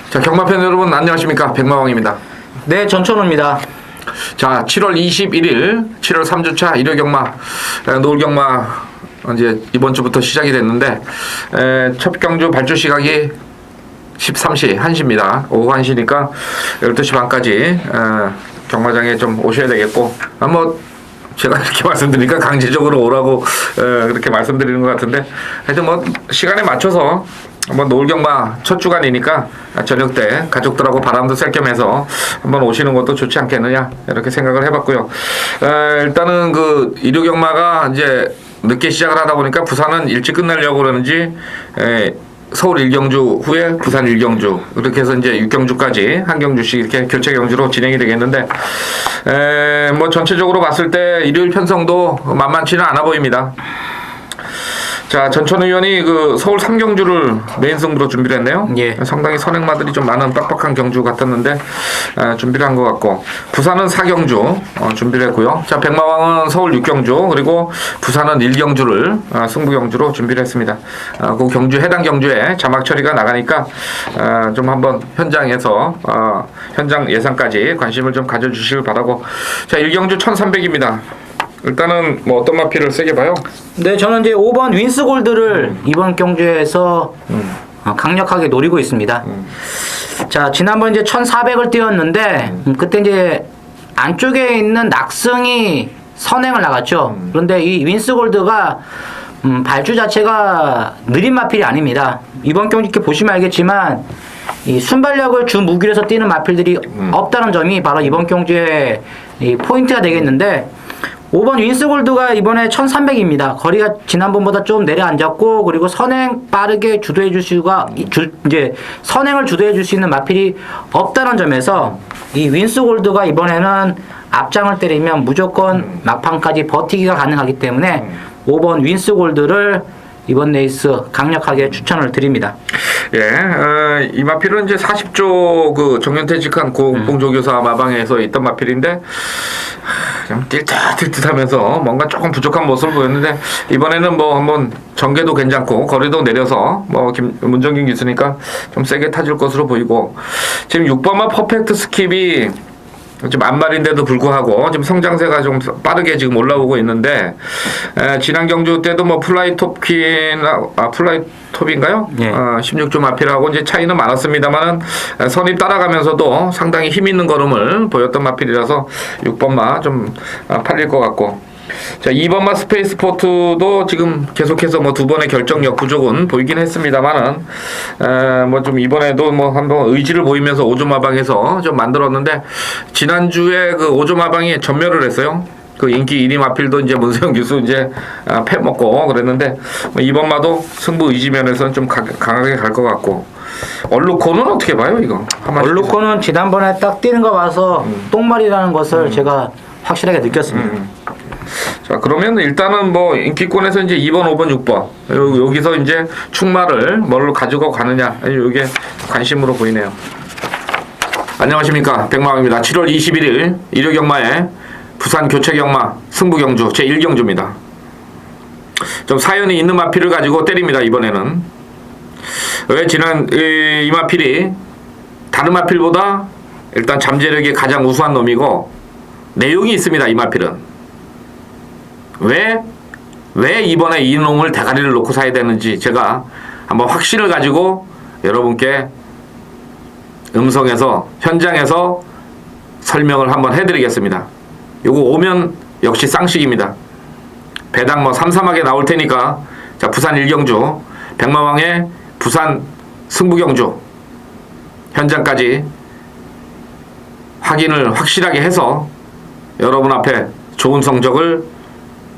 자, 경마팬 여러분 안녕하십니까? 백마왕입니다. 네, 전천우입니다. 자, 7월 21일 7월 3주차 일요 경마 노을 경마 이제 이번 주부터 시작이 됐는데 첫 경주 발주 시각이 13시 1시입니다. 오후 1시니까 12시 반까지 경마장에 좀 오셔야 되겠고 뭐 제가 이렇게 말씀드리니까 강제적으로 오라고 그렇게 말씀드리는 것 같은데 하여튼 뭐 시간에 맞춰서 한번 노을 경마 첫 주간이니까 저녁 때 가족들하고 바람도 쐴 겸해서 한번 오시는 것도 좋지 않겠느냐 이렇게 생각을 해봤고요. 일단은 그 일요 경마가 이제 늦게 시작을 하다 보니까 부산은 일찍 끝내려고 그러는지 서울 1경주 후에 부산 1경주 이렇게 해서 이제 6경주까지 한 경주씩 이렇게 교체 경주로 진행이 되겠는데 뭐 전체적으로 봤을 때 일요일 편성도 만만치는 않아 보입니다. 자, 전천 의원이 그 서울 3경주를 메인 승부로 준비를 했네요. 예. 상당히 선행마들이 좀 많은 빡빡한 경주 같았는데 준비를 한 것 같고 부산은 4경주 준비를 했고요. 자, 백마왕은 서울 6경주 그리고 부산은 1경주를 승부 경주로 준비를 했습니다. 그 경주 해당 경주에 자막 처리가 나가니까 좀 한번 현장에서 현장 예상까지 관심을 좀 가져주시길 바라고. 자, 1경주 1300입니다. 일단은 뭐 어떤 마피를 세게 봐요? 네, 저는 이제 5번 윈스골드를 이번 경주에서 강력하게 노리고 있습니다. 자, 지난번 이제 1400을 띄웠는데 그때 이제 안쪽에 있는 낙승이 선행을 나갔죠. 그런데 이 윈스골드가 발주 자체가 느린 마필이 아닙니다. 이번 경주 이렇게 보시면 알겠지만 이 순발력을 주 무기로 해서 뛰는 마필들이 없다는 점이 바로 이번 경주의 이 포인트가 되겠는데 5번 윈스골드가 이번에 1300입니다. 거리가 지난번보다 좀 내려앉았고 그리고 선행 빠르게 주도해 줄 수가 이제 선행을 주도해 줄 수 있는 마필이 없다는 점에서 이 윈스골드가 이번에는 앞장을 때리면 무조건 막판까지 버티기가 가능하기 때문에 5번 윈스골드를 이번 레이스 강력하게 추천을 드립니다. 예, 이 마필은 이제 40조 그 정년퇴직한 고공조교사 마방에서 있던 마필인데 좀 띨띨하면서 뭔가 조금 부족한 모습을 보였는데 이번에는 뭐 한번 전개도 괜찮고 거리도 내려서 뭐 문정균 기수니까 좀 세게 타줄 것으로 보이고 지금 6번마 퍼펙트 스킵이 지금 안말인데도 불구하고 지금 성장세가 좀 빠르게 지금 올라오고 있는데 지난 경주 때도 뭐 플라이톱인가요? 예. 16조 마필하고 이제 차이는 많았습니다만은 선입 따라가면서도 상당히 힘 있는 걸음을 보였던 마필이라서 6번마 좀 팔릴 것 같고. 자, 2번마 스페이스 포트도 지금 계속해서 뭐 두 번의 결정력 부족은 보이긴 했습니다만은 뭐 좀 이번에도 뭐 한번 의지를 보이면서 5조 마방에서 좀 만들었는데 지난주에 그 5조 마방이 전멸을 했어요. 그 인기 1위 마필도 이제 문세영 교수 이제 패 먹고 그랬는데 뭐 이번마도 승부 의지 면에서는 좀 강하게 갈 것 같고. 얼루코는 어떻게 봐요 이거? 얼루코는 지난번에 딱 뛰는 거 봐서 똥말이라는 것을 제가 확실하게 느꼈습니다. 자, 그러면 일단은 뭐 인기권에서 이제 2번, 5번, 6번 여기서 이제 충마를 뭘로 가지고 가느냐 이게 관심으로 보이네요. 안녕하십니까, 백마왕입니다. 7월 21일 일요 경마에 부산 교체 경마 승부 경주 제 1경주입니다. 좀 사연이 있는 마필을 가지고 때립니다. 이번에는 왜 지난 이 마필이 다른 마필보다 일단 잠재력이 가장 우수한 놈이고 내용이 있습니다. 이 마필은 왜 이번에 이 놈을 대가리를 놓고 사야 되는지 제가 한번 확신을 가지고 여러분께 음성에서 현장에서 설명을 한번 해드리겠습니다. 요거 오면 역시 쌍식입니다. 배당 뭐 삼삼하게 나올 테니까 자, 부산 1경주 백마왕의 부산 승부경주 현장까지 확인을 확실하게 해서 여러분 앞에 좋은 성적을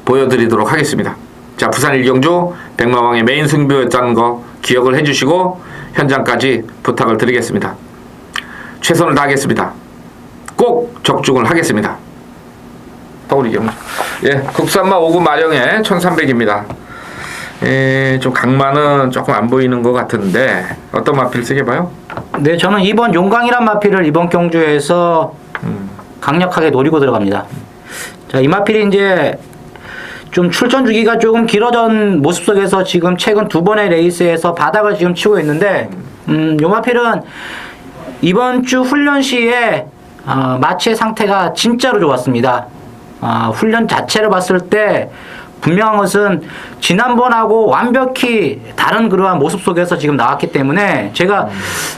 보여드리도록 하겠습니다. 자, 부산 1경주 백마왕의 메인 승부였다는 거 기억을 해주시고 현장까지 부탁을 드리겠습니다. 최선을 다하겠습니다. 꼭 적중을 하겠습니다. 서울 2경주. 예, 국산마 5구 마령에 1300입니다. 좀 강마는 조금 안 보이는 것 같은데 어떤 마필 쓰게 봐요? 네, 저는 2번 용강이란 마필을 이번 경주에서 강력하게 노리고 들어갑니다. 자, 이 마필이 이제 좀 출전 주기가 조금 길어진 모습 속에서 지금 최근 두 번의 레이스에서 바닥을 지금 치고 있는데 요 마필은 이번 주 훈련 시에 마치의 상태가 진짜로 좋았습니다. 훈련 자체를 봤을 때 분명한 것은 지난번하고 완벽히 다른 그러한 모습 속에서 지금 나왔기 때문에 제가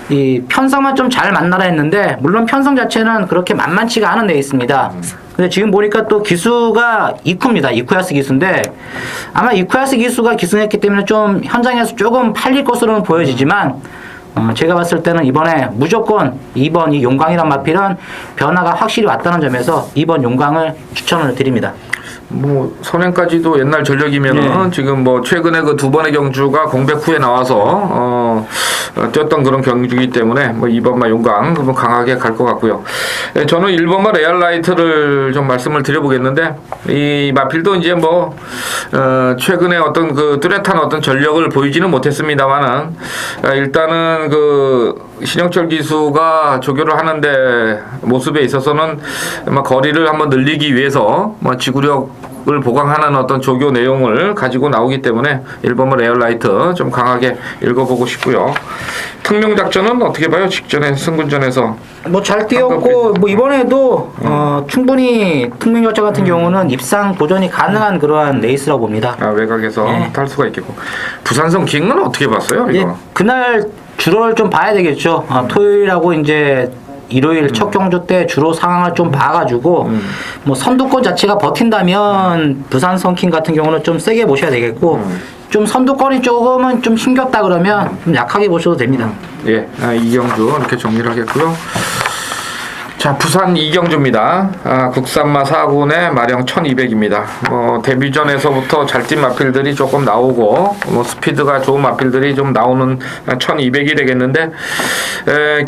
이 편성만 좀 잘 만나라 했는데 물론 편성 자체는 그렇게 만만치가 않은 데 있습니다. 근데 지금 보니까 또 기수가 이쿠입니다. 이쿠야스 기수인데 아마 이쿠야스 기수가 기승했기 때문에 좀 현장에서 조금 팔릴 것으로는 보여지지만 제가 봤을 때는 이번에 무조건 2번 이 용광이란 마필은 변화가 확실히 왔다는 점에서 2번 용광을 추천을 드립니다. 뭐 선행까지도 옛날 전력이면은 지금 뭐 최근에 그 두 번의 경주가 공백 후에 나와서 뛰었던 그런 경주이기 때문에 뭐 2번마 용광 그러면 강하게 갈 것 같고요. 저는 1번마 레알라이트를 좀 말씀을 드려보겠는데 이 마필도 이제 뭐 최근에 어떤 그 뚜렷한 어떤 전력을 보이지는 못했습니다만은 일단은 그 신영철 기수가 조교를 하는데 모습에 있어서는 거리를 한번 늘리기 위해서 지구력을 보강하는 어떤 조교 내용을 가지고 나오기 때문에 1번마 레알라이트 좀 강하게 읽어보고 싶고요. 특명작전은 어떻게 봐요? 직전에 승군전에서 뭐 잘 뛰었고 뭐 이번에도 충분히 특명작전 같은 경우는 입상 도전이 가능한 그러한 레이스라고 봅니다. 외곽에서 탈 수가 있겠고 부산성 킹은 어떻게 봤어요? 이거? 예, 그날 주로를 좀 봐야 되겠죠. 토요일하고 이제 일요일 첫 경주 때 주로 상황을 좀 봐가지고 뭐 선두권 자체가 버틴다면 부산 성킹 같은 경우는 좀 세게 보셔야 되겠고 좀 선두권이 조금은 좀 힘겹다 그러면 좀 약하게 보셔도 됩니다. 예, 이경주 이렇게 정리를 하겠고요. 자, 부산 이경주입니다. 국산마 4군의 마령 1200입니다. 데뷔전에서부터 잘 뛴 마필들이 조금 나오고, 스피드가 좋은 마필들이 좀 나오는 1200이 되겠는데,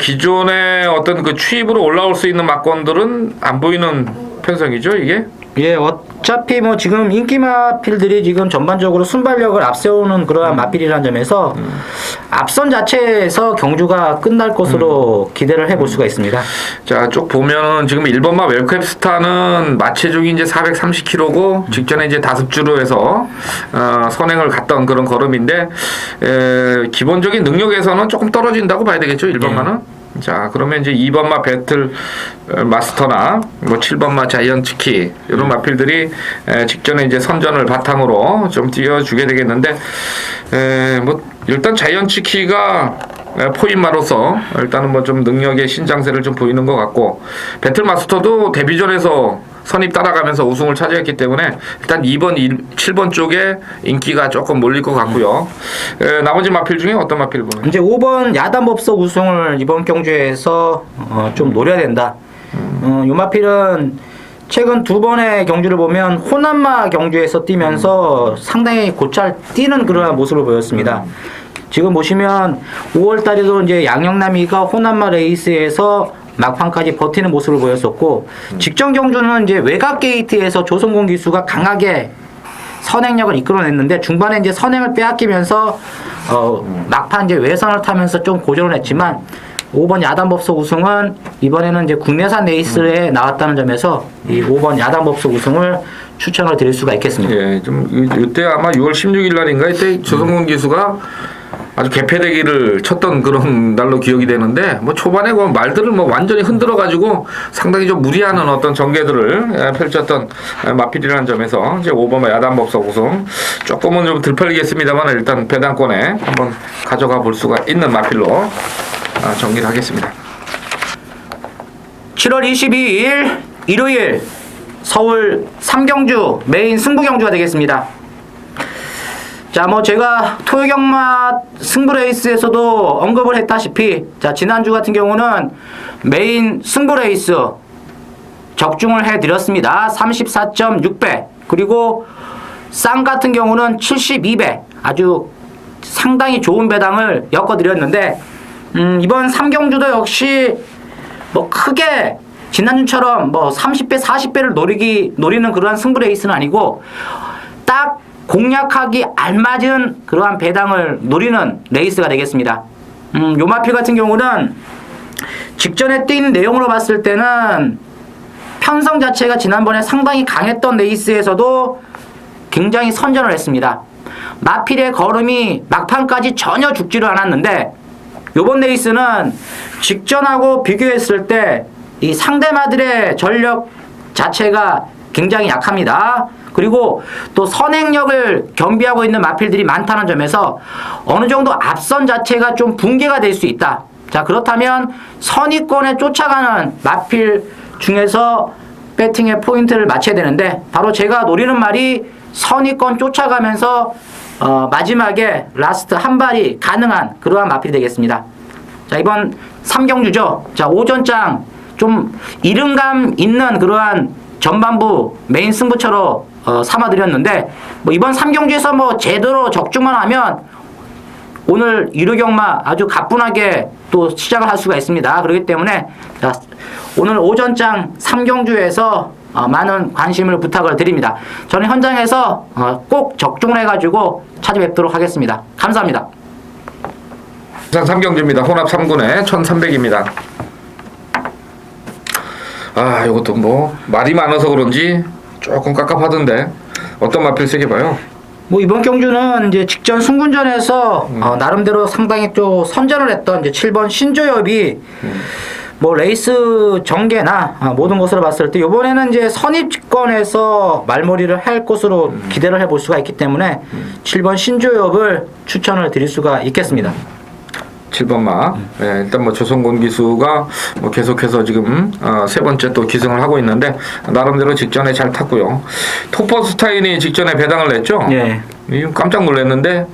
기존의 어떤 그 추입으로 올라올 수 있는 막권들은 안 보이는 편성이죠, 이게? 예, 어차피 뭐 지금 인기 마필들이 지금 전반적으로 순발력을 앞세우는 그러한 마필이라는 점에서 앞선 자체에서 경주가 끝날 것으로 기대를 해볼 수가 있습니다. 자, 쭉 보면은 지금 1번마 웰캡스타는 마체중이 이제 430km고 직전에 이제 다습주로 해서 선행을 갔던 그런 걸음인데 기본적인 능력에서는 조금 떨어진다고 봐야 되겠죠, 1번마는. 자, 그러면 이제 2번마 배틀 마스터나 뭐 7번마 자이언츠키 이런 마필들이 직전에 이제 선전을 바탕으로 좀 띄워주게 되겠는데 뭐 일단 자이언츠키가 포인마로서 일단은 뭐 좀 능력의 신장세를 좀 보이는 것 같고 배틀 마스터도 데뷔전에서 선입 따라가면서 우승을 차지했기 때문에 일단 2번, 7번 쪽에 인기가 조금 몰릴 것 같고요. 나머지 마필 중에 어떤 마필 보나요? 이제 5번 야단법석 우승을 이번 경주에서 좀 노려야 된다. 요 마필은 최근 두 번의 경주를 보면 호남마 경주에서 뛰면서 상당히 곧잘 뛰는 그런 모습을 보였습니다. 지금 보시면 5월 달에도 이제 양영남이가 호남마 레이스에서 막판까지 버티는 모습을 보였었고 직전 경주는 이제 외곽 게이트에서 조성공 기수가 강하게 선행력을 이끌어냈는데 중반에 이제 선행을 빼앗기면서 막판 이제 외선을 타면서 좀 고전을 했지만 5번 야단법석 우승은 이번에는 이제 국내산 레이스에 나왔다는 점에서 이 5번 야단법석 우승을 추천을 드릴 수가 있겠습니다. 예, 좀 이때 아마 6월 16일 날인가 이때 조성공 기수가 아주 개패대기를 쳤던 그런 날로 기억이 되는데 뭐 초반에 그 말들을 뭐 완전히 흔들어 가지고 상당히 좀 무리하는 어떤 전개들을 펼쳤던 마필이라는 점에서 이제 5번마 야단법석 우승 조금은 좀 들팔리겠습니다만 일단 배당권에 한번 가져가 볼 수가 있는 마필로 정리를 하겠습니다. 7월 22일 일요일 서울 3경주 메인 승부 경주가 되겠습니다. 자, 뭐 제가 토요경마 승부 레이스에서도 언급을 했다시피 자, 지난주 같은 경우는 메인 승부 레이스 적중을 해드렸습니다. 34.6배 그리고 쌍 같은 경우는 72배 아주 상당히 좋은 배당을 엮어드렸는데 이번 3경주도 역시 뭐 크게 지난주처럼 뭐 30배 40배를 노리는 그러한 승부 레이스는 아니고 딱 공략하기 알맞은 그러한 배당을 노리는 레이스가 되겠습니다. 요마필 같은 경우는 직전에 뛴 내용으로 봤을 때는 편성 자체가 지난번에 상당히 강했던 레이스에서도 굉장히 선전을 했습니다. 마필의 걸음이 막판까지 전혀 죽지를 않았는데 요번 레이스는 직전하고 비교했을 때 이 상대마들의 전력 자체가 굉장히 약합니다. 그리고 또 선행력을 겸비하고 있는 마필들이 많다는 점에서 어느 정도 앞선 자체가 좀 붕괴가 될 수 있다. 자, 그렇다면 선위권에 쫓아가는 마필 중에서 배팅의 포인트를 맞춰야 되는데, 바로 제가 노리는 말이 선위권 쫓아가면서 마지막에 라스트 한 발이 가능한 그러한 마필이 되겠습니다. 자, 이번 3경주죠. 자, 오전장 좀 이른감 있는 그러한 전반부 메인 승부처로 삼아드렸는데, 뭐 이번 3경주에서 뭐 제대로 적중만 하면 오늘 유료경마 아주 가뿐하게 또 시작을 할 수가 있습니다. 그렇기 때문에 자, 오늘 오전장 3경주에서 많은 관심을 부탁을 드립니다. 저는 현장에서 꼭 적중을 해가지고 찾아뵙도록 하겠습니다. 감사합니다. 부산 3경주입니다. 혼합 3군에 1300입니다. 아, 이것도 뭐 말이 많아서 그런지 조금 깝깝하던데 어떤 마필 세게 봐요? 뭐 이번 경주는 이제 직전 승군전에서 나름대로 상당히 또 선전을 했던 이제 7번 신조엽이 뭐 레이스 전개나 모든 것으로 봤을 때 이번에는 이제 선입권에서 말머리를 할 것으로 기대를 해볼 수가 있기 때문에 7번 신조엽을 추천을 드릴 수가 있겠습니다. 7번 마. 예, 일단 뭐 조성곤 기수가 뭐 계속해서 지금 세 번째 또 기승을 하고 있는데 나름대로 직전에 잘 탔고요. 토퍼스타인이 직전에 배당을 냈죠. 예. 깜짝 놀랐는데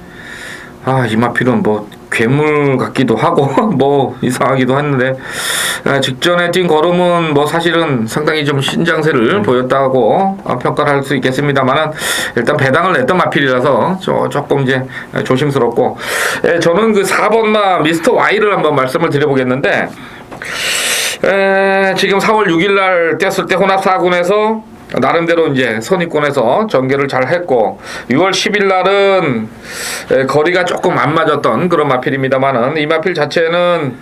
이 마필은 뭐 괴물 같기도 하고 뭐 이상하기도 했는데 직전에 뛴 걸음은 뭐 사실은 상당히 좀 신장세를 보였다고 평가를 할 수 있겠습니다만은 일단 배당을 냈던 마필이라서 조금 이제 조심스럽고, 저는 그 4번마 미스터 Y를 한번 말씀을 드려보겠는데, 지금 4월 6일날 뛰었을 때 혼합 4군에서 나름대로 이제 선입권에서 전개를 잘 했고, 6월 10일 날은 거리가 조금 안 맞았던 그런 마필입니다만은 이 마필 자체는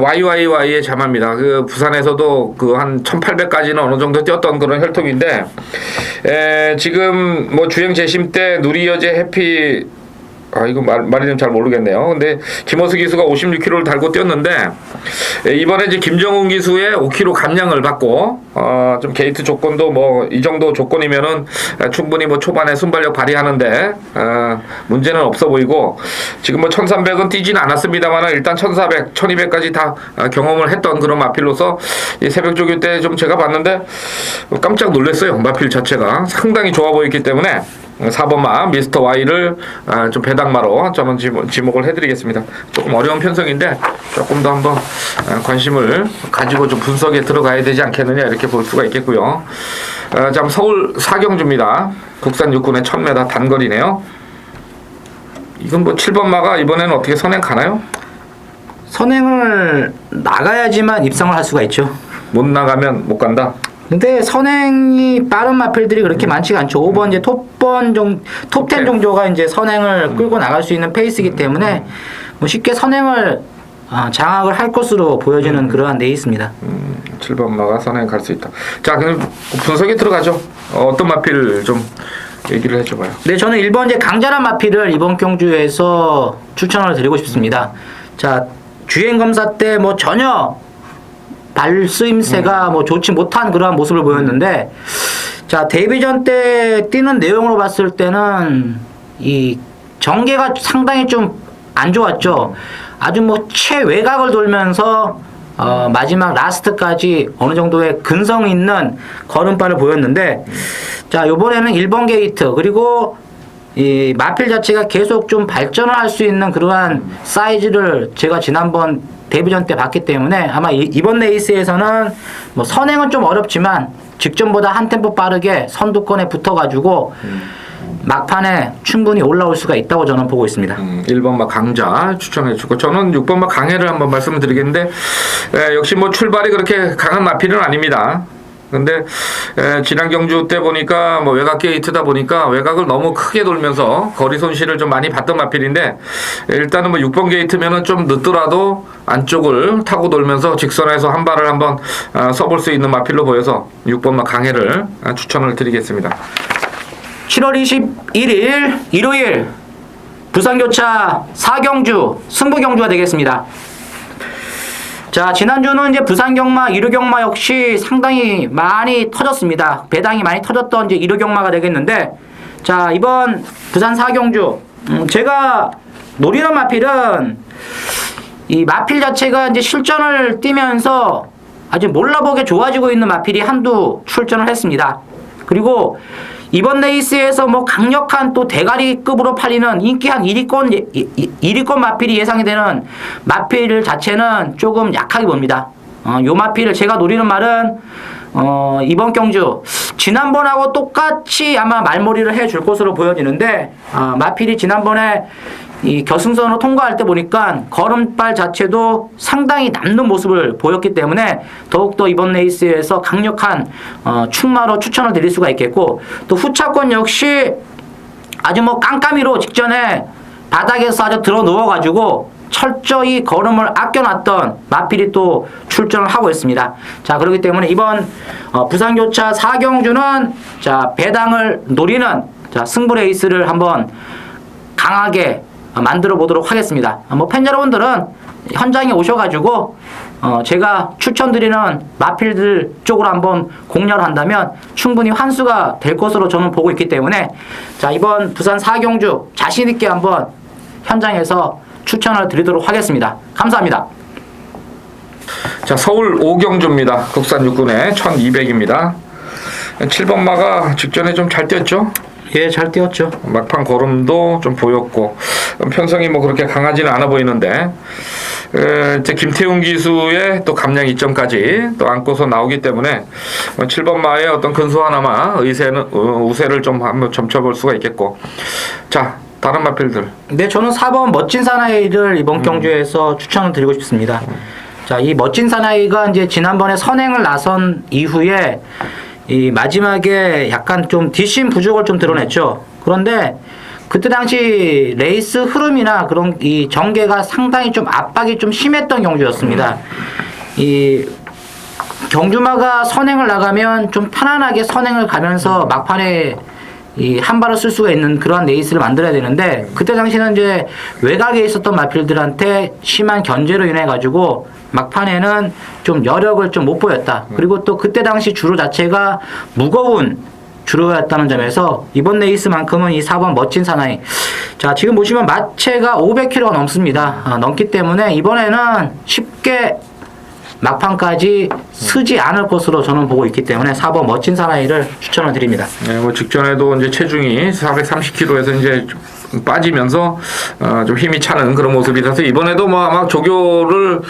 YYY의 자마입니다. 그 부산에서도 그 한 1800까지는 어느 정도 뛰었던 그런 혈통인데, 지금 뭐 주행 재심 때 누리여제 해피, 이거 말이 좀 잘 모르겠네요. 근데 김호수 기수가 56kg를 달고 뛰었는데, 이번에 이제 김정훈 기수의 5kg 감량을 받고 좀 게이트 조건도 뭐 이 정도 조건이면은 충분히 뭐 초반에 순발력 발휘하는데 문제는 없어 보이고, 지금 뭐 1300은 뛰진 않았습니다만 일단 1400, 1200까지 다 경험을 했던 그런 마필로서 이 새벽 조교 때 좀 제가 봤는데 깜짝 놀랐어요. 마필 자체가 상당히 좋아 보였기 때문에 4번마 미스터 Y를 좀 배당마로 저는 지목을 해드리겠습니다. 조금 어려운 편성인데 조금 더 한번 관심을 가지고 좀 분석에 들어가야 되지 않겠느냐 이렇게 볼 수가 있겠고요. 자, 서울 4경주입니다. 국산 육군의 1000m 단거리네요. 이건 뭐 7번마가 이번에는 어떻게 선행 가나요? 선행을 나가야지만 입상을 할 수가 있죠. 못 나가면 못 간다. 근데 선행이 빠른 마필들이 그렇게 많지가 않죠. 5번 이제 톱10 정도가 이제 선행을 끌고 나갈 수 있는 페이스이기 때문에 뭐 쉽게 선행을 장악을 할 것으로 보여지는 그러한 레이스입니다. 7번마가 선행 갈 수 있다. 자, 그럼 분석에 들어가죠. 어떤 마필 좀 얘기를 해줘봐요. 네, 저는 1번 이제 강자란 마필을 이번 경주에서 추천을 드리고 싶습니다. 자, 주행 검사 때 뭐 전혀 발스임새가 뭐 좋지 못한 그러한 모습을 보였는데, 자, 데뷔전 때 뛰는 내용으로 봤을 때는 이 전개가 상당히 좀 안 좋았죠. 아주 뭐 최외곽을 돌면서 마지막 라스트까지 어느 정도의 근성 있는 걸음발을 보였는데, 자, 요번에는 1번 게이트 그리고 이 마필 자체가 계속 좀 발전을 할 수 있는 그러한 사이즈를 제가 지난번 데뷔전 때 봤기 때문에 아마 이번 레이스에서는 뭐 선행은 좀 어렵지만 직전보다 한 템포 빠르게 선두권에 붙어가지고 막판에 충분히 올라올 수가 있다고 저는 보고 있습니다. 1번마 강자 추천해주고, 저는 6번마 강해를 한번 말씀을 드리겠는데, 역시 뭐 출발이 그렇게 강한 마필은 아닙니다. 근데 지난 경주 때 보니까 뭐 외곽 게이트다 보니까 외곽을 너무 크게 돌면서 거리 손실을 좀 많이 봤던 마필인데, 일단은 뭐 6번 게이트면은 좀 늦더라도 안쪽을 타고 돌면서 직선에서 한 발을 한번 써볼 수 있는 마필로 보여서 6번마 강해를 추천을 드리겠습니다. 7월 21일 일요일 부산교차 4경주 승부경주가 되겠습니다. 자, 지난주는 이제 부산경마, 이루경마 역시 상당히 많이 터졌습니다. 배당이 많이 터졌던 이제 이루경마가 되겠는데, 자, 이번 부산 4경주, 제가 노리는 마필은 이 마필 자체가 이제 실전을 뛰면서 아주 몰라보게 좋아지고 있는 마필이 한두 출전을 했습니다. 그리고 이번 레이스에서 뭐 강력한 또 대가리급으로 팔리는 인기 한 1위권 마필이 예상이 되는 마필 자체는 조금 약하게 봅니다. 요 마필을 제가 노리는 말은 이번 경주 지난번하고 똑같이 아마 말몰이를 해줄 것으로 보여지는데, 마필이 지난번에 이 결승선으로 통과할 때 보니까 걸음발 자체도 상당히 남는 모습을 보였기 때문에 더욱더 이번 레이스에서 강력한 충마로 추천을 드릴 수가 있겠고, 또 후차권 역시 아주 뭐 깜깜이로 직전에 바닥에서 아주 들어 누워가지고 철저히 걸음을 아껴놨던 마필이 또 출전을 하고 있습니다. 자, 그렇기 때문에 이번 부산교차 4경주는 자, 배당을 노리는 자, 승부 레이스를 한번 강하게 만들어 보도록 하겠습니다. 뭐 팬 여러분들은 현장에 오셔가지고 제가 추천드리는 마필들 쪽으로 한번 공략을 한다면 충분히 환수가 될 것으로 저는 보고 있기 때문에, 자, 이번 부산 4경주 자신 있게 한번 현장에서 추천을 드리도록 하겠습니다. 감사합니다. 자, 서울 5경주입니다. 국산 육군의 1200입니다. 7번마가 직전에 좀 잘 뛰었죠? 예, 잘 뛰었죠. 막판 걸음도 좀 보였고, 편성이 뭐 그렇게 강하지는 않아 보이는데, 이제 김태훈 기수의 또 감량 이점까지 또 안고서 나오기 때문에 7번마의 어떤 근소하나마 우세를 좀 한번 점쳐볼 수가 있겠고. 자, 다른 마필들. 네, 저는 4번 멋진 사나이를 이번 경주에서 추천을 드리고 싶습니다. 자, 이 멋진 사나이가 이제 지난번에 선행을 나선 이후에 이 마지막에 약간 좀 뒷심 부족을 좀 드러냈죠. 그런데 그때 당시 레이스 흐름이나 그런 이 전개가 상당히 좀 압박이 좀 심했던 경주였습니다. 이 경주마가 선행을 나가면 좀 편안하게 선행을 가면서 막판에 이 한 발을 쓸 수가 있는 그런 레이스를 만들어야 되는데, 그때 당시는 이제 외곽에 있었던 마필들한테 심한 견제로 인해 가지고 막판에는 좀 여력을 좀 못 보였다. 그리고 또 그때 당시 주로 자체가 무거운 주로였다는 점에서 이번 레이스만큼은 이 4번 멋진 사나이, 자, 지금 보시면 마체가 500kg가 넘습니다. 넘기 때문에 이번에는 쉽게 막판까지 쓰지 않을 것으로 저는 보고 있기 때문에 4번 멋진 사나이를 추천을 드립니다. 네, 뭐 직전에도 이제 체중이 430kg에서 이제 빠지면서 좀 힘이 차는 그런 모습이라서 이번에도 뭐 아마 조교를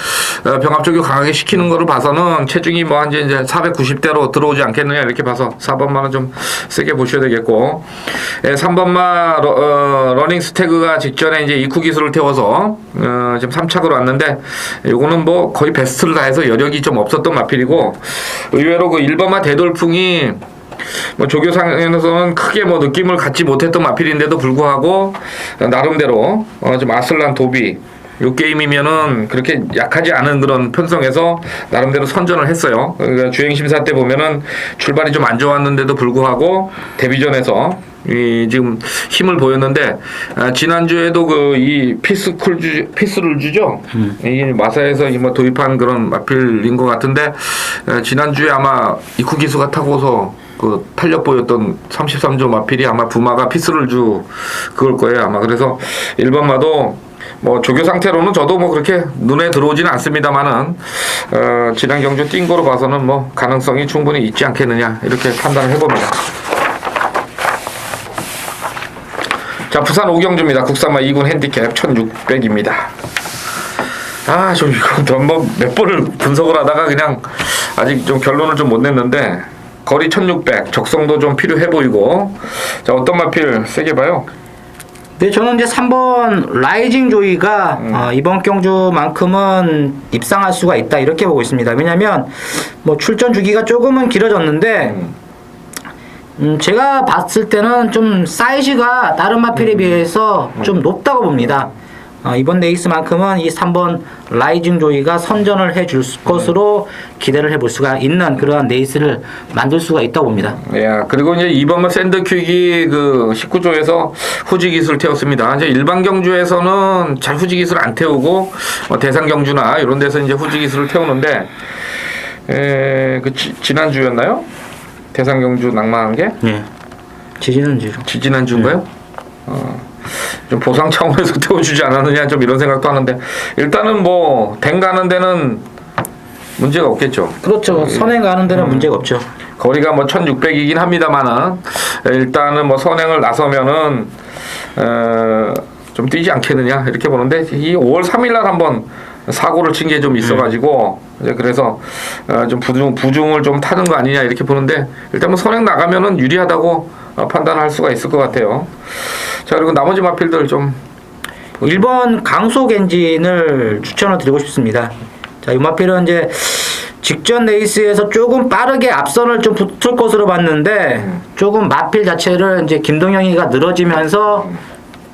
병합 조교 강하게 시키는 거를 봐서는 체중이 뭐 이제 490대로 들어오지 않겠느냐 이렇게 봐서 4번만은 좀 세게 보셔야 되겠고, 3번만 러닝 스태그가 직전에 이제 이쿠 기술을 태워서 지금 3착으로 왔는데, 요거는 뭐 거의 베스트를 다해서 여력이 좀 없었던 마필이고, 의외로 그 1번만 대돌풍이 뭐 조교상에서는 크게 뭐 느낌을 갖지 못했던 마필인데도 불구하고 나름대로 좀 아슬란 도비 요 게임이면은 그렇게 약하지 않은 그런 편성에서 나름대로 선전을 했어요. 그러니까 주행심사 때 보면은 출발이 좀 안 좋았는데도 불구하고 데뷔전에서 지금 힘을 보였는데, 지난주에도 그 이 피스를 주죠. 이 마사에서 뭐 도입한 그런 마필인 것 같은데, 지난주에 아마 이쿠 기수가 타고서 그 탄력 보였던 33조 마필이 아마 부마가 피스를 주 그걸 거예요 아마. 그래서 1번마도 뭐 조교 상태로는 저도 뭐 그렇게 눈에 들어오지는 않습니다만은 지난 경주 뛴 거로 봐서는 뭐 가능성이 충분히 있지 않겠느냐 이렇게 판단을 해봅니다. 자, 부산 5경주입니다. 국산마 2군 핸디캡 1600입니다. 좀 이거 뭐 몇 번을 분석을 하다가 그냥 아직 좀 결론을 좀 못 냈는데, 거리 1600, 적성도 좀 필요해 보이고. 자, 어떤 마필 세게 봐요? 네, 저는 이제 3번 라이징 조이가 이번 경주만큼은 입상할 수가 있다 이렇게 보고 있습니다. 왜냐면 뭐 출전 주기가 조금은 길어졌는데 제가 봤을 때는 좀 사이즈가 다른 마필에 비해서 좀 높다고 봅니다. 이번 레이스만큼은 이 3번 라이징 조이가 선전을 해줄 것으로 기대를 해볼 수가 있는 그러한 레이스를 만들 수가 있다고 봅니다. 예, 그리고 이제 2번은 샌드퀵이 그 19조에서 후지 기술 태웠습니다. 이제 일반 경주에서는 잘 후지 기술 안 태우고 대상 경주나 이런 데서 이제 후지 기술을 태우는데 지난주였나요? 대상 경주 낭만한 게? 예. 지지난주죠. 지난주인가요? 좀 보상 차원에서 태워주지 않았느냐 좀 이런 생각도 하는데 일단은 뭐 댕 가는 데는 문제가 없겠죠. 그렇죠. 선행 가는 데는 문제가 없죠. 거리가 뭐 1600이긴 합니다만은 일단은 뭐 선행을 나서면은 좀 뛰지 않겠느냐 이렇게 보는데 이 5월 3일 날 한번 사고를 친 게 좀 있어가지고 이제 그래서 좀 부중을 좀 타는 거 아니냐 이렇게 보는데 일단 뭐 선행 나가면은 유리하다고 판단할 수가 있을 것 같아요. 자, 그리고 나머지 마필들 좀 1번 강속 엔진을 추천을 드리고 싶습니다. 자, 이 마필은 이제 직전 레이스에서 조금 빠르게 앞선을 좀 붙을 것으로 봤는데 조금 마필 자체를 이제 김동영이가 늘어지면서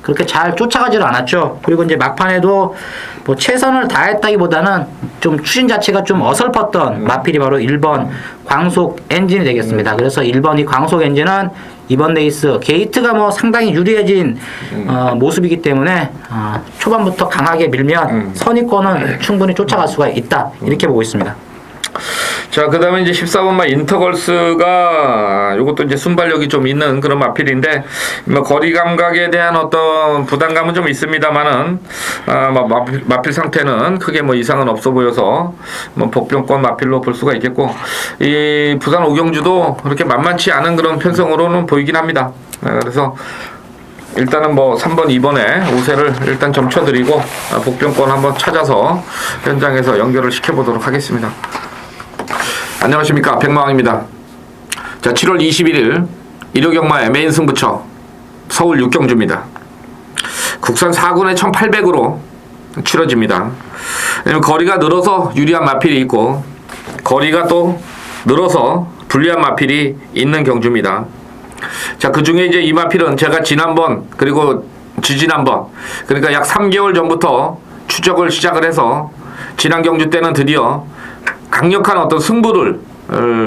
그렇게 잘 쫓아가지를 않았죠. 그리고 이제 막판에도 뭐 최선을 다했다기보다는 좀 추진 자체가 좀 어설펐던 마필이 바로 1번 광속 엔진이 되겠습니다. 그래서 1번 이 광속 엔진은 이번 레이스 게이트가 뭐 상당히 유리해진 모습이기 때문에 초반부터 강하게 밀면 선입권은 충분히 쫓아갈 수가 있다 이렇게 보고 있습니다. 자, 그 다음에 이제 14번마 인터걸스가 요것도 이제 순발력이 좀 있는 그런 마필인데, 뭐 거리 감각에 대한 어떤 부담감은 좀 있습니다만은, 마필 상태는 크게 뭐 이상은 없어 보여서, 뭐 복병권 마필로 볼 수가 있겠고, 이 부산 오경주도 그렇게 만만치 않은 그런 편성으로는 보이긴 합니다. 그래서, 일단은 뭐 3번, 2번에 5세를 일단 점쳐드리고, 복병권 한번 찾아서 현장에서 연결을 시켜보도록 하겠습니다. 안녕하십니까, 백마왕입니다. 자, 7월 21일 일요경마의 메인 승부처 서울 6경주입니다. 국산 4군의 1800으로 치러집니다. 거리가 늘어서 유리한 마필이 있고 거리가 또 늘어서 불리한 마필이 있는 경주입니다. 자, 그 중에 이제 이 마필은 제가 지난번 그리고 지지난번 그러니까 약 3개월 전부터 추적을 시작을 해서 지난 경주 때는 드디어 강력한 어떤 승부를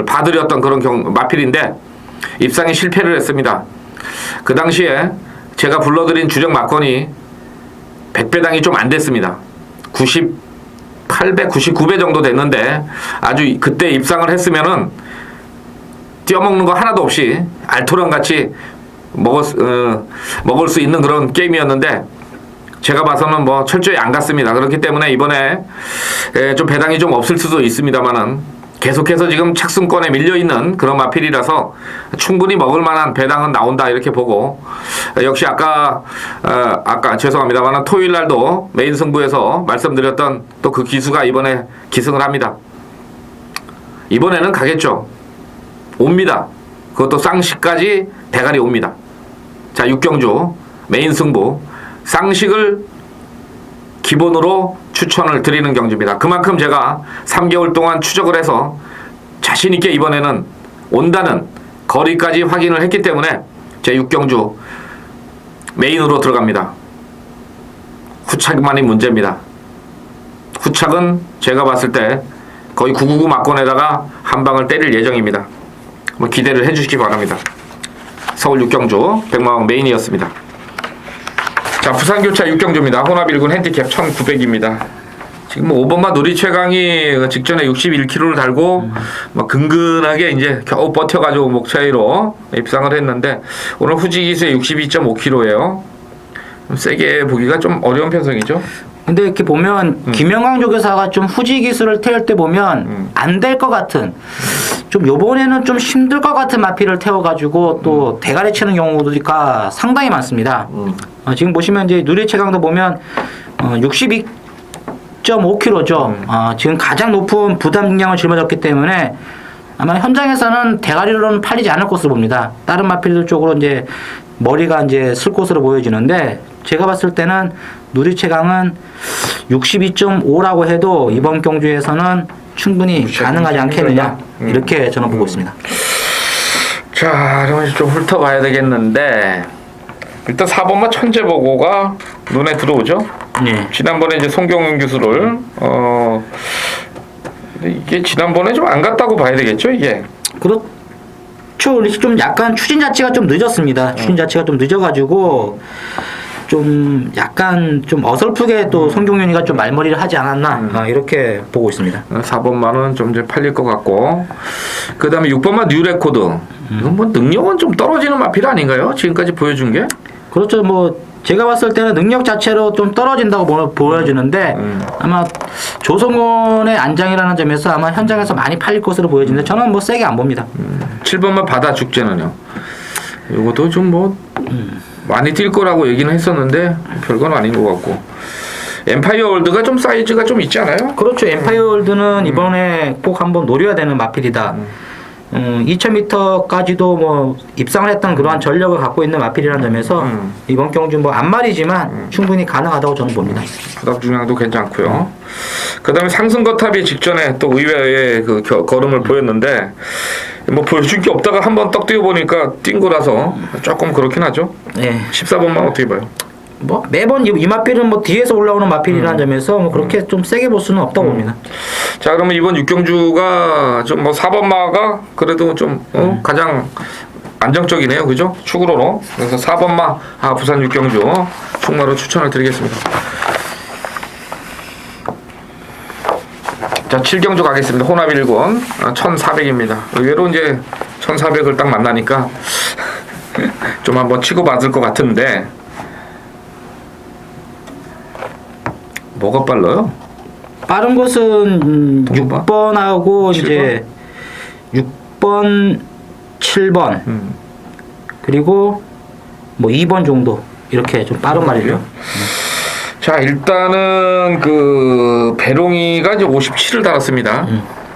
봐드렸던 그런 마필인데 입상에 실패를 했습니다. 그 당시에 제가 불러드린 주력 막건이 100배당이 좀 안 됐습니다. 98배, 99배 정도 됐는데 아주 그때 입상을 했으면은 뛰어먹는 거 하나도 없이 알토란 같이 먹을 수 있는 그런 게임이었는데 제가 봐서는 뭐 철저히 안 갔습니다. 그렇기 때문에 이번에 좀 배당이 좀 없을 수도 있습니다만은 계속해서 지금 착순권에 밀려있는 그런 마필이라서 충분히 먹을 만한 배당은 나온다 이렇게 보고 역시 아까 죄송합니다만은 토요일 날도 메인 승부에서 말씀드렸던 또 그 기수가 이번에 기승을 합니다. 이번에는 가겠죠. 옵니다. 그것도 쌍식까지 대가리 옵니다. 자, 6경주 메인 승부 쌍식을 기본으로 추천을 드리는 경주입니다. 그만큼 제가 3개월 동안 추적을 해서 자신있게 이번에는 온다는 거리까지 확인을 했기 때문에 제 6경주 메인으로 들어갑니다. 후착만이 문제입니다. 후착은 제가 봤을 때 거의 999 막권에다가 한 방을 때릴 예정입니다. 한번 기대를 해주시기 바랍니다. 서울 6경주 백마왕 메인이었습니다. 자, 부산교차 6경주입니다. 혼합 1군 핸디캡 1900입니다. 지금 뭐 5번마 누리최강이 직전에 61kg를 달고 막 근근하게 이제 겨우 버텨가지고 목 차이로 입상을 했는데 오늘 후지 기수에 62.5kg예요. 세게 보기가 좀 어려운 편성이죠. 근데 이렇게 보면 김영광 조교사가 좀 후지 기술을 태울 때 보면 안 될 것 같은 좀 요번에는 좀 힘들 것 같은 마필을 태워가지고 또 대가리 치는 경우가 상당히 많습니다. 지금 보시면 이제 누리최강도 보면 62.5kg죠. 지금 가장 높은 부담 중량을 짊어졌기 때문에 아마 현장에서는 대가리로는 팔리지 않을 것으로 봅니다. 다른 마필들 쪽으로 이제 머리가 이제 쓸 것으로 보여지는데 제가 봤을 때는 누리최강은 62.5라고 해도 이번 경주에서는 충분히 가능하지 않겠느냐 이렇게 저는 보고 있습니다. 자, 그러면 좀 훑어봐야 되겠는데 일단 4번마 천재보고가 눈에 들어오죠. 네. 지난번에 이제 송경훈 교수를 근데 이게 지난번에 좀 안 갔다고 봐야 되겠죠, 이게. 그렇죠. 좀 약간 추진 자체가 좀 늦었습니다. 추진 자체가 좀 늦어가지고 좀 약간 좀 어설프게 또 송경윤이가 좀 말머리를 하지 않았나 이렇게 보고 있습니다. 4번만은 좀 이제 팔릴 것 같고, 그 다음에 6번만 뉴레코드. 이건 뭐 능력은 좀 떨어지는 마필 아닌가요? 지금까지 보여준 게? 그렇죠. 뭐 제가 봤을 때는 능력 자체로 좀 떨어진다고 보여지는데 아마 조성원의 안장이라는 점에서 아마 현장에서 많이 팔릴 것으로 보여지는데 저는 뭐 세게 안 봅니다. 7번만 바다 축제는요. 이것도 좀 뭐 많이 뛸 거라고 얘기는 했었는데 별건 아닌 것 같고. 엠파이어 월드가 좀 사이즈가 좀 있지 않아요? 그렇죠. 엠파이어 월드는 이번에 꼭 한번 노려야 되는 마필이다. 2000m까지도 뭐 입상을 했던 그러한 전력을 갖고 있는 마필이라는 점에서 이번 경주 뭐 안말이지만 충분히 가능하다고 저는 봅니다. 부담 중량도 괜찮고요. 그다음에 상승거탑이 직전에 또 의외의 그 걸음을 보였는데 뭐 보여준 게 없다가 한번 떡 뛰어 보니까 뛴 거라서 조금 그렇긴 하죠. 네. 14번만 어떻게 봐요? 뭐 매번 이 마필은 뭐 뒤에서 올라오는 마필이라는 점에서 뭐 그렇게 좀 세게 볼 수는 없다고 봅니다. 자, 그러면 이번 6경주가 좀 뭐 4번마가 그래도 좀 가장 안정적이네요, 그죠? 축으로로. 그래서 4번마 부산 6경주 축마로 추천을 드리겠습니다. 자, 7경주 가겠습니다. 혼합 1군 1400입니다. 의외로 이제 1400을 딱 만나니까 좀 한번 치고받을 것 같은데 뭐가 빨라요? 빠른 것은 누가? 6번하고 이제 6번, 7번 그리고 뭐 2번 정도 이렇게 좀 빠른 말이죠. 자, 일단은 그 배롱이가 이제 57을 달았습니다.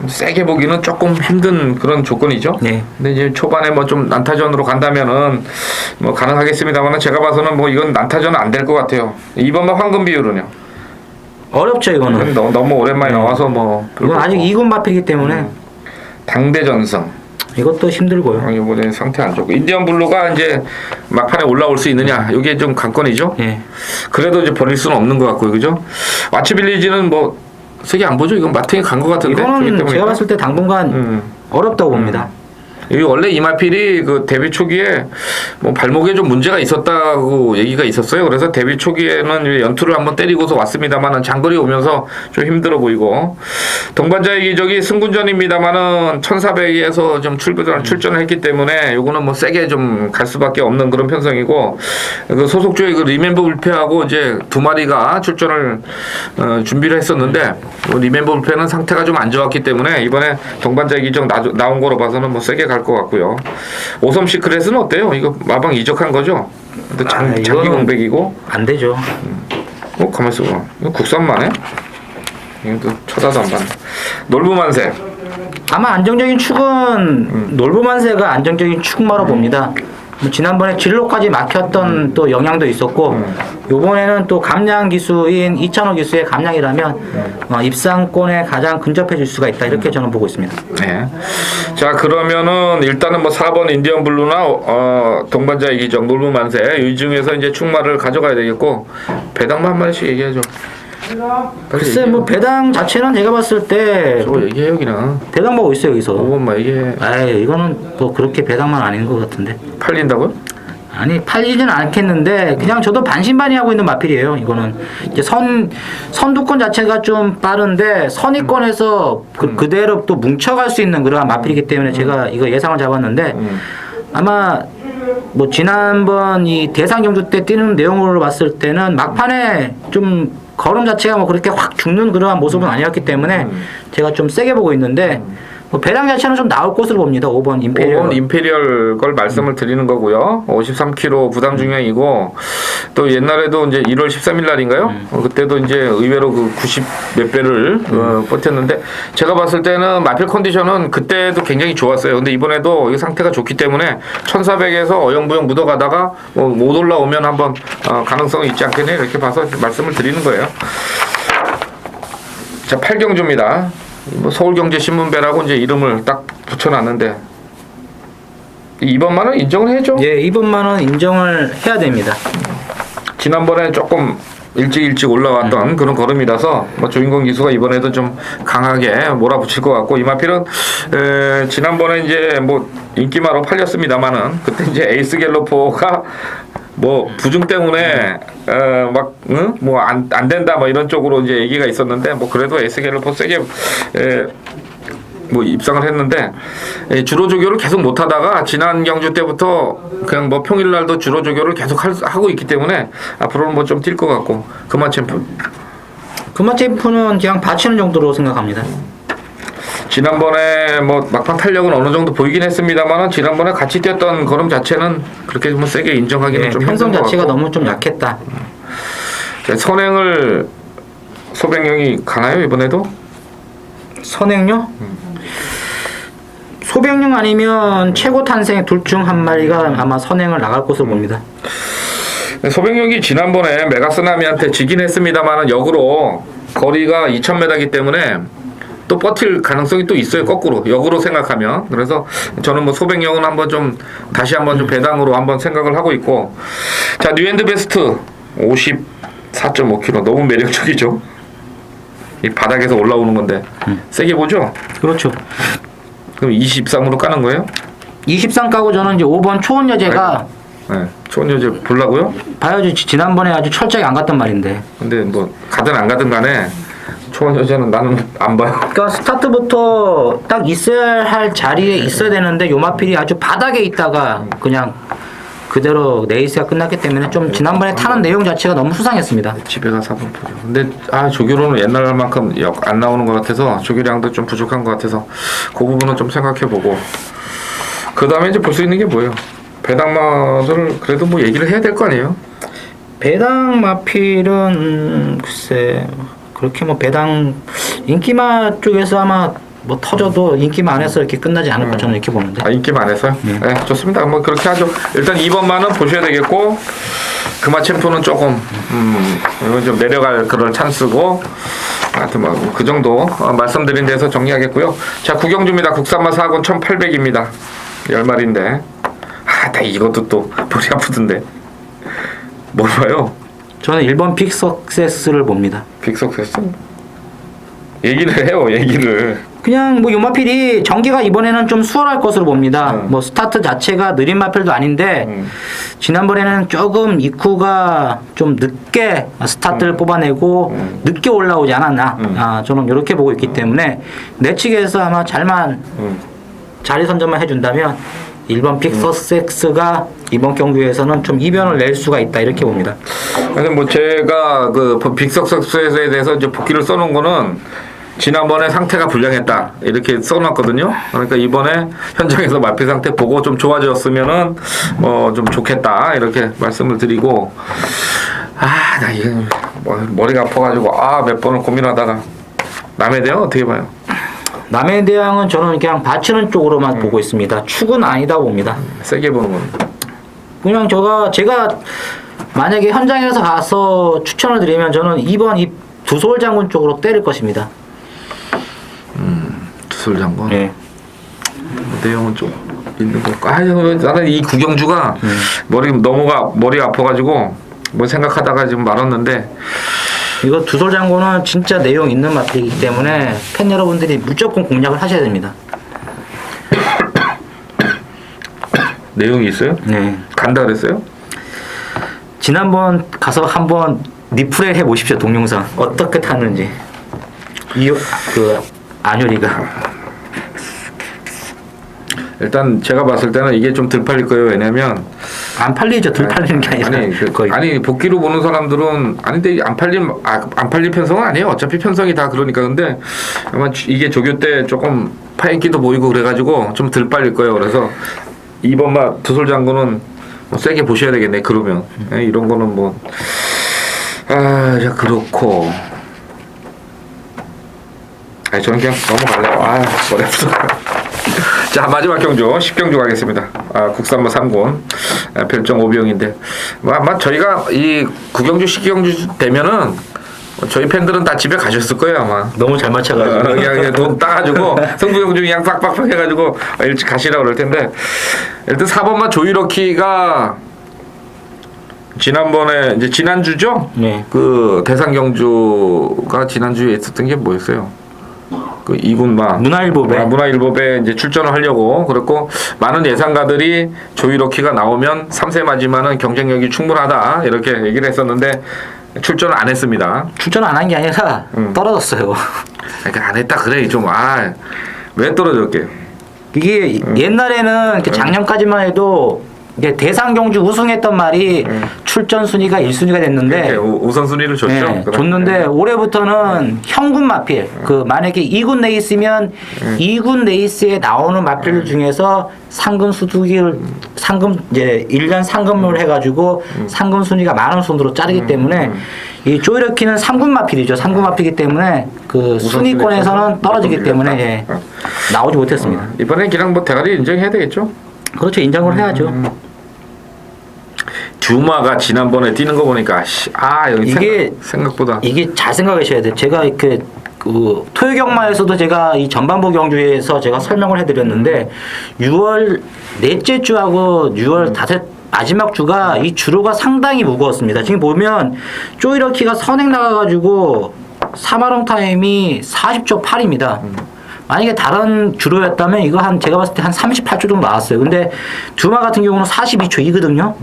세게 보기는 조금 힘든 그런 조건이죠. 네. 근데 이제 초반에 뭐 좀 난타전으로 간다면은 뭐 가능하겠습니다만은 제가 봐서는 뭐 이건 난타전은 안 될 것 같아요. 2번만 황금 비율은요. 어렵죠 이거는. 너무 오랜만에 나와서 뭐 이건 아직 2군 마필이기 때문에 당대 전승. 이것도 힘들고요. 이번에 상태 안 좋고 인디언 블루가 이제 막판에 올라올 수 있느냐 이게 좀 관건이죠. 예. 그래도 이제 버릴 수는 없는 것 같고요, 그죠? 와치빌리지는 뭐 세게 안 보죠. 이건 마탱이 간 것 같은데. 이거는 제가 봤을 때 당분간 어렵다고 봅니다. 이 원래 이마필이 그 데뷔 초기에 뭐 발목에 좀 문제가 있었다고 얘기가 있었어요. 그래서 데뷔 초기에는 연투를 한번 때리고서 왔습니다만은 장거리 오면서 좀 힘들어 보이고 동반자의 기적이 승군전입니다만은 1400에서 좀 출전을 했기 때문에 요거는 뭐 세게 좀 갈 수밖에 없는 그런 편성이고 그 소속주의 그 리멤버 불패하고 이제 두 마리가 출전을 준비를 했었는데 리멤버 불패는 상태가 좀 안 좋았기 때문에 이번에 동반자의 기적 나온 거로 봐서는 뭐 세게 갈 것 같고요. 오섬 시크릿은 어때요? 이거 마방 이적한 거죠? 근데 장기 공백이고 안 되죠. 가만 있어 봐. 이거 국산만 해? 이것도 쳐다도 안 봤네. 놀부만세. 아마 안정적인 축은 놀부만세가 안정적인 축마로 봅니다. 뭐 지난번에 진로까지 막혔던 또 영향도 있었고 요번에는 또 감량 기수인 이찬호 기수의 감량이라면 입상권에 가장 근접해질 수가 있다 이렇게 저는 보고 있습니다. 네. 자, 그러면은 일단은 뭐 4번 인디언 블루나 동반자의 기적 놀부만세 이 중에서 이제 축마를 가져가야 되겠고 배당만 한 마리씩 얘기해줘. 글쎄 뭐 배당 자체는 제가 봤을 때 저거 얘기해요 그냥. 배당 보고 있어요 여기서. 5번만 얘기해. 에이 이거는 뭐 그렇게 배당만 아닌 것 같은데. 팔린다고요? 아니 팔리지는 않겠는데 그냥 저도 반신반의하고 있는 마필이에요. 이거는 이제 선두권 자체가 좀 빠른데 선위권에서 그대로 또 뭉쳐갈 수 있는 그러한 마필이기 때문에 제가 이거 예상을 잡았는데 아마 뭐 지난번 이 대상 경주 때 뛰는 내용으로 봤을 때는 막판에 좀 걸음 자체가 뭐 그렇게 확 죽는 그러한 모습은 아니었기 때문에 제가 좀 세게 보고 있는데 뭐 배당 자체는 좀 나올 것으로 봅니다. 5번 임페리얼. 5번 임페리얼 걸 말씀을 드리는 거고요. 53kg 부담 중량이고 또 옛날에도 이제 1월 13일 날인가요? 그때도 이제 의외로 그 90 몇 배를 버텼는데 제가 봤을 때는 마필 컨디션은 그때도 굉장히 좋았어요. 근데 이번에도 이 상태가 좋기 때문에 1400에서 어영부영 묻어가다가 못 올라오면 한번 가능성이 있지 않겠네 이렇게 봐서 말씀을 드리는 거예요. 자, 8경주입니다. 뭐 서울경제신문배라고 이제 이름을 딱 붙여놨는데 2번만은 인정을 해줘. 예, 2번만은 인정을 해야 됩니다. 지난번에 조금 일찍 올라왔던 그런 걸음이라서 뭐 조인권 기수가 이번에도 좀 강하게 몰아붙일 것 같고 이마필은 지난번에 이제 뭐 인기마로 팔렸습니다만은 그때 이제 에이스 갤로포가 뭐 부중 때문에 뭐 안 된다 뭐 이런 쪽으로 이제 얘기가 있었는데 뭐 그래도 에이스 갤로포 세게 뭐 입상을 했는데 주로 조교를 계속 못 하다가 지난 경주 때부터 그냥 뭐 평일날도 주로 조교를 계속 하고 있기 때문에 앞으로는 뭐 좀 뛸 것 같고 금화 챔프 금화체프는 그냥 받치는 정도로 생각합니다. 지난번에 뭐 막판 탄력은 어느 정도 보이긴 했습니다만은 지난번에 같이 뛰었던 걸음 자체는 그렇게 뭐 세게 인정하기는 좀 편성 힘든 것 자체가 같고. 너무 좀 약했다. 선행을 소백령이 가나요 이번에도? 선행요? 소백령 아니면 최고 탄생 둘 중 한 마리가 아마 선행을 나갈 것으로 봅니다. 소백령이 지난번에 메가스나미한테 지긴 했습니다만은 역으로 거리가 2,000m이기 때문에 또 버틸 가능성이 또 있어요. 거꾸로 역으로 생각하면. 그래서 저는 뭐 소백령은 한번 좀 다시 한번 좀 배당으로 한번 생각을 하고 있고 자 뉴엔드 베스트 54.5kg 너무 매력적이죠. 이 바닥에서 올라오는 건데 세게 보죠. 그렇죠. 그럼 23으로 까는 거예요? 23 까고 저는 이제 5번 초원 여제가 네. 초원여제 보려고요? 봐야지 지난번에 아주 철저하게 안 갔단 말인데. 근데 뭐 가든 안 가든 간에 초원여제는 나는 안 봐요. 그러니까 스타트부터 딱 있어야 할 자리에 있어야 되는데 요마필이 아주 바닥에 있다가 그냥 그대로 레이스가 끝났기 때문에 좀 지난번에 타는 내용 자체가 너무 수상했습니다. 집에 가서 한번 보죠. 근데 조교로는 옛날만큼 안 나오는 것 같아서 조교량도 좀 부족한 것 같아서 그 부분은 좀 생각해보고 그 다음에 이제 볼 수 있는 게 뭐예요? 배당마를 그래도 뭐 얘기를 해야 될 거 아니에요? 배당 마필은 글쎄 그렇게 뭐 배당 인기마 쪽에서 아마 뭐 터져도 인기마 안에서 이렇게 끝나지 않을까 저는 이렇게 보는데. 인기만 해서요? 네, 좋습니다. 뭐 그렇게 하죠. 일단 2번만은 보셔야 되겠고 금화 챔프는 조금 이건 좀 내려갈 그런 찬스고 하여튼 뭐 그 정도 말씀드린 데서 정리하겠고요. 자 구경주입니다. 국산마 4권 1,800입니다. 10마리인데 나 이것도 또 머리 아프던데 뭘 봐요? 저는 1번 픽 석세스를 봅니다. 빅석세스? 얘기를 해요. 얘기를 그냥 뭐 요마필이 전개가 이번에는 좀 수월할 것으로 봅니다. 뭐 스타트 자체가 느린 마필도 아닌데 지난번에는 조금 이쿠가 좀 늦게 스타트를 뽑아내고 늦게 올라오지 않았나. 저는 이렇게 보고 있기 때문에 내 측에서 아마 잘만 자리 선점만 해준다면 1번 픽 서섹스가 이번 경주에서는 좀 이변을 낼 수가 있다 이렇게 봅니다. 그래서 뭐 제가 그 빅석세스에 대해서 이제 복귀를 써놓은 거는 지난번에 상태가 불량했다 이렇게 써놨거든요. 그러니까 이번에 현장에서 마필 상태 보고 좀 좋아졌으면은 뭐 좀 좋겠다 이렇게 말씀을 드리고 나 이거 머리가 아파가지고 몇 번을 고민하다가 남에 대한 어떻게 봐요? 남의 대항은 저는 그냥 받치는 쪽으로만 보고 있습니다. 축은 아니다 봅니다. 세게 보는 겁니다. 그냥 제가 만약에 현장에서 가서 추천을 드리면 저는 2번 이 두솔 장군 쪽으로 때릴 것입니다. 두솔 장군. 네. 내용은 좀 있는 것 같고 나는 이 구경주가 머리 아파가지고 뭐 생각하다가 지금 말았는데 이거 두솔 장군은 진짜 내용 있는 마필이기 때문에 팬 여러분들이 무조건 공략을 하셔야 됩니다. 내용이 있어요? 네. 간다 그랬어요? 지난번 가서 한번 리플레이 해보십시오. 동영상 어떻게 탔는지. 그 안효리가 일단 제가 봤을 때는 이게 좀 덜 팔릴 거예요. 왜냐면 안 팔리죠. 덜 팔리는 게 아니라 거의. 복귀로 보는 사람들은 아닌데 안 팔릴 편성은 아니에요. 어차피 편성이 다 그러니까. 근데 아마 이게 조교 때 조금 파인기도 보이고 그래가지고 좀 덜 팔릴 거예요. 그래서 2번마 두솔 장군은 뭐 세게 보셔야 되겠네. 그러면 이런 거는 뭐 그렇고 저는 그냥 넘어갈래요. 머리 아프다. 자 마지막 경주 10경주 가겠습니다. 국산마 3군 별정 5병인데 아마 저희가 이 9경주 10경주 되면은 저희 팬들은 다 집에 가셨을 거예요 아마. 너무 잘 맞춰가지고 그냥 돈 따가지고 승부경주 그냥 빡빡 해가지고 일찍 가시라고 그럴 텐데 일단 4번마 조이러키가 지난번에 이제 지난주죠? 네. 그 대상경주가 지난주에 있었던 게 뭐였어요? 그 이군마 문화일보배. 문화일보배 이제 출전을 하려고 그랬고 많은 예상가들이 조이로키가 나오면 3세 맞이만은 경쟁력이 충분하다 이렇게 얘기를 했었는데 출전을 안 했습니다. 출전 안 한 게 아니라 떨어졌어요. 그러니까 안 했다 그래 좀 왜 떨어졌게? 이게 옛날에는 이렇게 작년까지만 해도 이게 대상 경주 우승했던 말이 출전 순위가 1순위가 됐는데 우선순위를 줬죠. 네, 그럼. 줬는데 올해부터는 현군 마필 그 만약에 2군 레이스면 2군 레이스에 나오는 마필 중에서 상금 수두기를 상금 이제 1년 상금을 해가지고 상금 순위가 많은 순으로 자르기 때문에 이 조이러키는 3군 마필이죠. 3군 마필이기 때문에 그 순위권에서는 떨어지기 때문에 예, 나오지 못했습니다. 이번엔 그냥 뭐 대가리 인정해야 되겠죠. 그렇죠. 인정을 해야죠. 듀마가 지난번에 뛰는 거 보니까 여기 이게 생각보다 이게 잘 생각하셔야 돼요. 제가 이렇게 그 토요경마에서도 제가 이 전반부 경주에서 제가 설명을 해드렸는데 6월 넷째 주하고 6월 마지막 주가 이 주로가 상당히 무거웠습니다. 지금 보면 쪼이러키가 선행 나가가지고 3마롱 타임이 40초 8입니다. 만약에 다른 주로였다면 이거 제가 봤을 때 한 38초 정도 나왔어요. 근데 듀마 같은 경우는 42초 2거든요.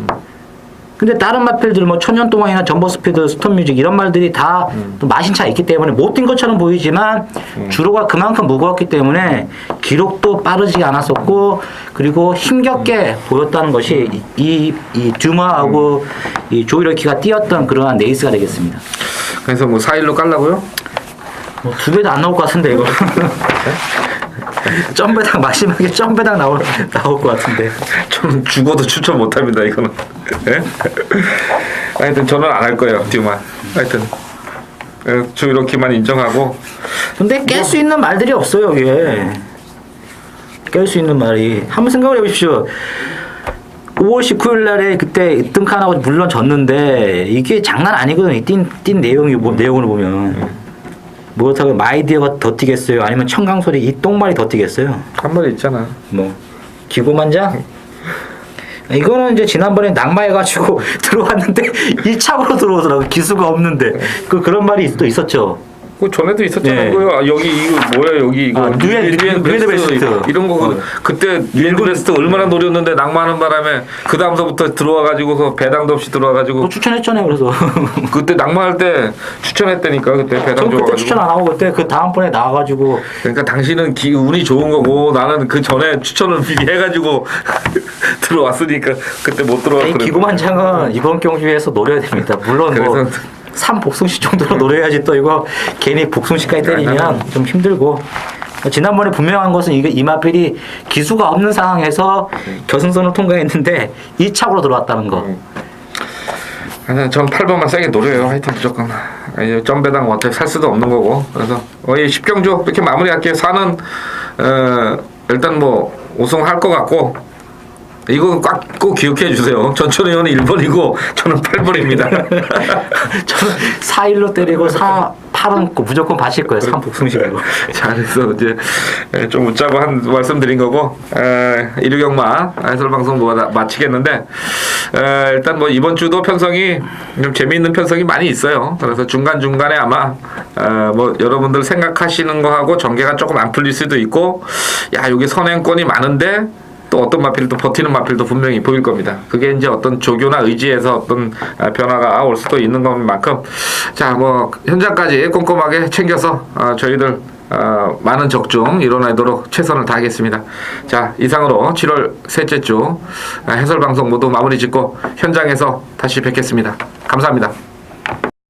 근데 다른 마필들 뭐 천년동안이나 점버스피드, 스톤뮤직 이런 말들이 다 또 마신차 있기 때문에 못 뛴 것처럼 보이지만 주로가 그만큼 무거웠기 때문에 기록도 빠르지 않았었고 그리고 힘겹게 보였다는 것이 이 듀마하고 이 조이러키가 뛰었던 그러한 레이스가 되겠습니다. 그래서 뭐 4일로 깔라고요? 뭐 두 배도 안 나올 것 같은데 이거. 점배당 마지막에 점배당 나올 것 같은데. 저는 죽어도 추천 못합니다 이거는. 네? 하여튼 저는 안 할 거예요 듀마. 하여튼 조이로키만 인정하고. 근데 깰 수 있는 말들이 없어요 이게. 깰 수 있는 말이 한번 생각을 해보십시오. 5월 19일 날에 그때 등칸하고 물론 졌는데 이게 장난 아니거든요. 뛴 내용을 보면. 그렇다고 마이디어가 더 뛰겠어요? 아니면 청강소리 이 똥말이 더 뛰겠어요? 한 마리 있잖아. 뭐 기고만장? 이거는 이제 지난번에 낙마해가지고 들어왔는데 1차로 들어오더라고. 기수가 없는데 그런 말이 또 있었죠. 그 전에도 있었잖아요. 네. 여기 이거 뭐야 여기 이거 뉴엔 베스트 이런 거 그때 뉴엔 베스트 얼마나 노렸는데 낙마하는 바람에 그 다음서부터 들어와가지고서 배당도 없이 들어와가지고 또 추천했잖아요. 그래서 그때 낙마할 때 추천했다니까 그때 배당 전 그때 줘가지고. 추천 안 하고 그때 그 다음번에 나와가지고 그러니까 당신은 운이 좋은 거고 나는 그 전에 추천을 미리 해가지고 들어왔으니까 그때 못 들어왔거든. 기고만장은 이번 경주에서 노려야 됩니다. 물론 뭐 그래서 3복숭시 정도로 노려야지 또 이거 괜히 복숭시까지 때리면 좀 힘들고 지난번에 분명한 것은 이 마필이 기수가 없는 상황에서 결승선을 통과했는데 2차로 들어왔다는 거. 전 8번만 세게 노려요. 하여튼 무조건 점배당 어차피 살 수도 없는 거고 그래서 이 10경주 이렇게 마무리할게요. 4는 일단 뭐 우승할 것 같고 이거 꼭 기억해 주세요. 전천 의원은 1번이고 저는 8번입니다. 저는 4일로 때리고 8은 무조건 받칠 거예요. 3복숭식으로. 자, 그래서 이제 좀 웃자고 한 말씀드린 거고 일요경마 해설방송 마치겠는데 일단 뭐 이번 주도 편성이 좀 재미있는 편성이 많이 있어요. 그래서 중간중간에 아마 뭐 여러분들 생각하시는 거하고 전개가 조금 안 풀릴 수도 있고 여기 선행권이 많은데 또 어떤 마필도 버티는 마필도 분명히 보일 겁니다. 그게 이제 어떤 조교나 의지에서 어떤 변화가 올 수도 있는 것만큼 자 뭐 현장까지 꼼꼼하게 챙겨서 저희들 많은 적중 이뤄내도록 최선을 다하겠습니다. 자 이상으로 7월 셋째 주 해설 방송 모두 마무리 짓고 현장에서 다시 뵙겠습니다. 감사합니다.